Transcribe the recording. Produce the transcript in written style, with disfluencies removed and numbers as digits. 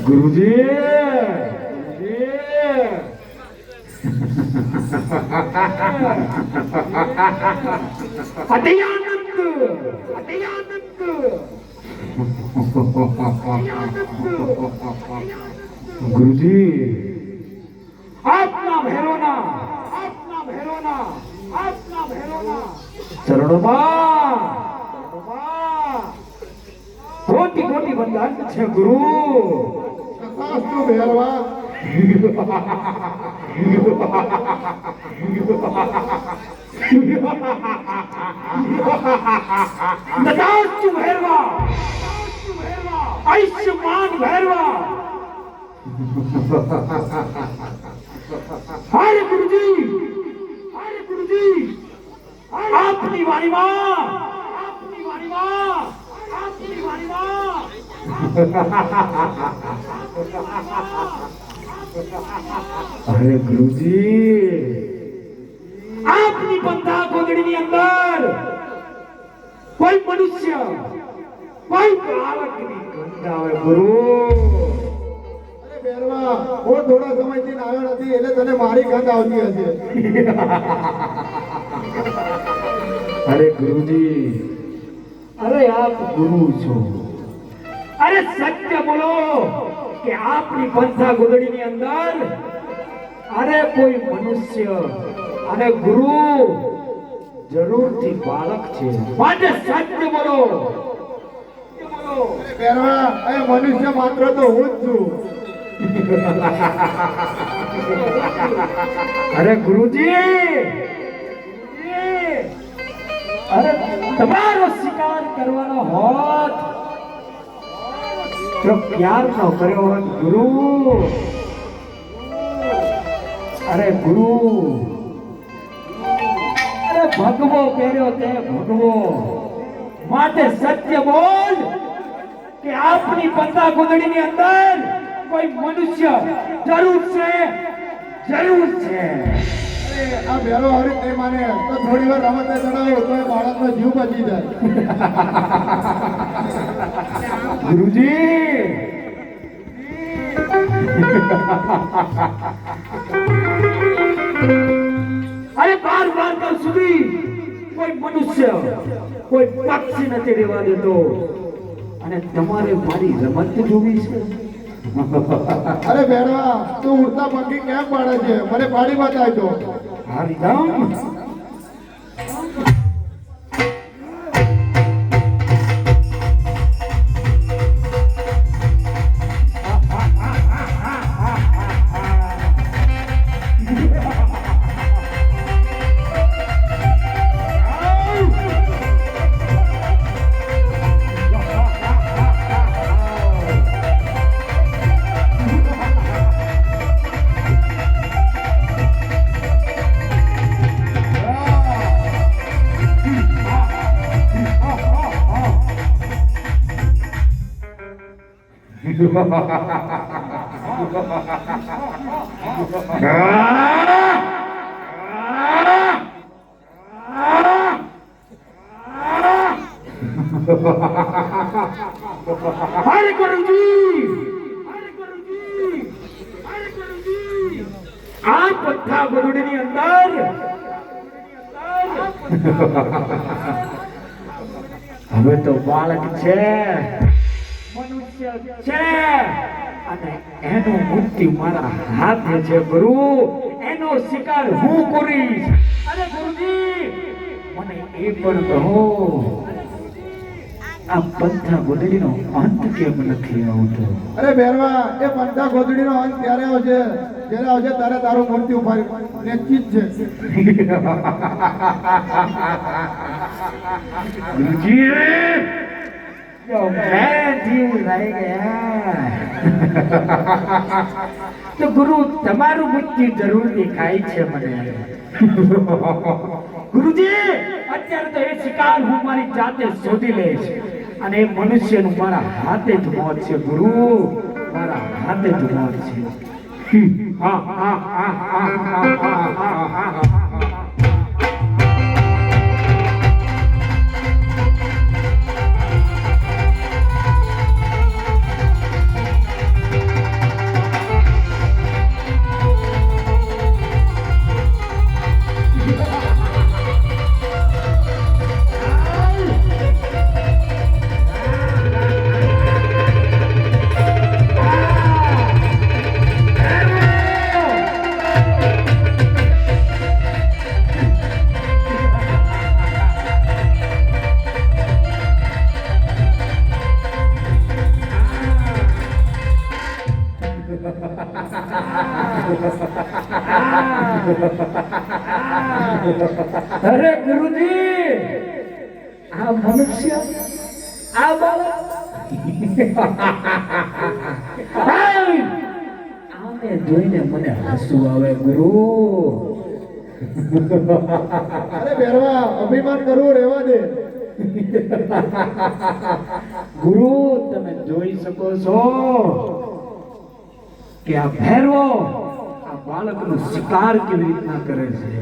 ગુરુજી અતિયાનંદ ગુરુજી આપના ભૈરોના ચરણોમાં કોટી કોટી વંદન છે ગુરુ. સાસુ ભેરવા તથાસ્તુ ભૈરવા આયુષ્યમાન ભૈરવા. હરે ગુરુજી આપની વાણીમાં અરે ગુરુજી આપની બંધા ગોદડીની અંદર કોઈ મનુષ્ય કોઈ બાળકની ગંધ આવે ગુરુ. અરે ભેરવા હું થોડા સમયથી આવ્યો નથી એટલે તને મારી ગંધ આવતી હશે. અરે ગુરુજી અરે આપ ગુરુ છો. અરે સત્ય બોલો કે આપની બંધા ગોદડીની અંદર અરે કોઈ મનુષ્ય અને ગુરુ જરૂરથી બાળક છે. માટે સત્ય બોલો. અરે ભેરવા એ મનુષ્ય માત્ર તો હું જ છું. અરે ગુરુજી અરે તમારો શિકાર કરવાનો હોત તો પ્યાર નો કર્યો હોત ગુરુ. અરે ગુરુ અરે ભગવો પહેર્યો તે ભગવો. માટે સત્ય બોલ કે આપની બંધા ગોદડીની અંદર કોઈ મનુષ્ય જરૂર છે. અરે આ ભેરો હરી તે માને તો થોડી વાર રમતે ચડાવો તો એ બાળકનો જીવ બચી જાય. ગુરુજી અરે 12 કલ સુધી કોઈ મનુષ્ય કોઈ પક્ષી નથી રહેવા દેતો અને તમારે મારી રમત જોવી છે. અરે ભેરવા તું ઉડતા પંખી કેમ પાડે છે મને પાડી બતાવજો. હરિદમ હરે ગુરુજી આ પથ્થા ગોદડીની અંદર હવે તો બાળક છે, મનુષ્ય છે અને એનું મૃત્યુ મારા હાથે છે ગુરુ. એનો શિકાર હું કરીશ. અરે ગુરુજી મને એ પણ કહો આ પંથા ગોદડીનો અંત કેમ નથી આવતો? અરે ભેરવા એ પંથા ગોદડીનો અંત ત્યારે આવશે જ્યારે આવશે ત્યારે તારું મૃત્યુ નિશ્ચિત છે. ગુરુજી તો મેં જીવ રહી ગયા તો ગુરુ તમારું મૃત્યુ જરૂર દેખાય છે મને. ગુરુજી અત્યારે તો એ શિકાર હું મારી જાતે શોધી લઈશ અને એ મનુષ્યનું મારા હાથે જ મોત છે ગુરુ, મારા હાથે જ મોત છે. હા હા હા હા. અરે ગુરુજી, આ મનુષ્ય, આ બાળક, આને જોઈને મને હસવું આવે ગુરુ. અરે બેરવા, અભિમાન કરવું રહેવા દે. ગુરુ, તમે જોઈ શકો છો કે આ ભેરવો આ બાળકનો શિકાર કેવી રીતના કરે છે.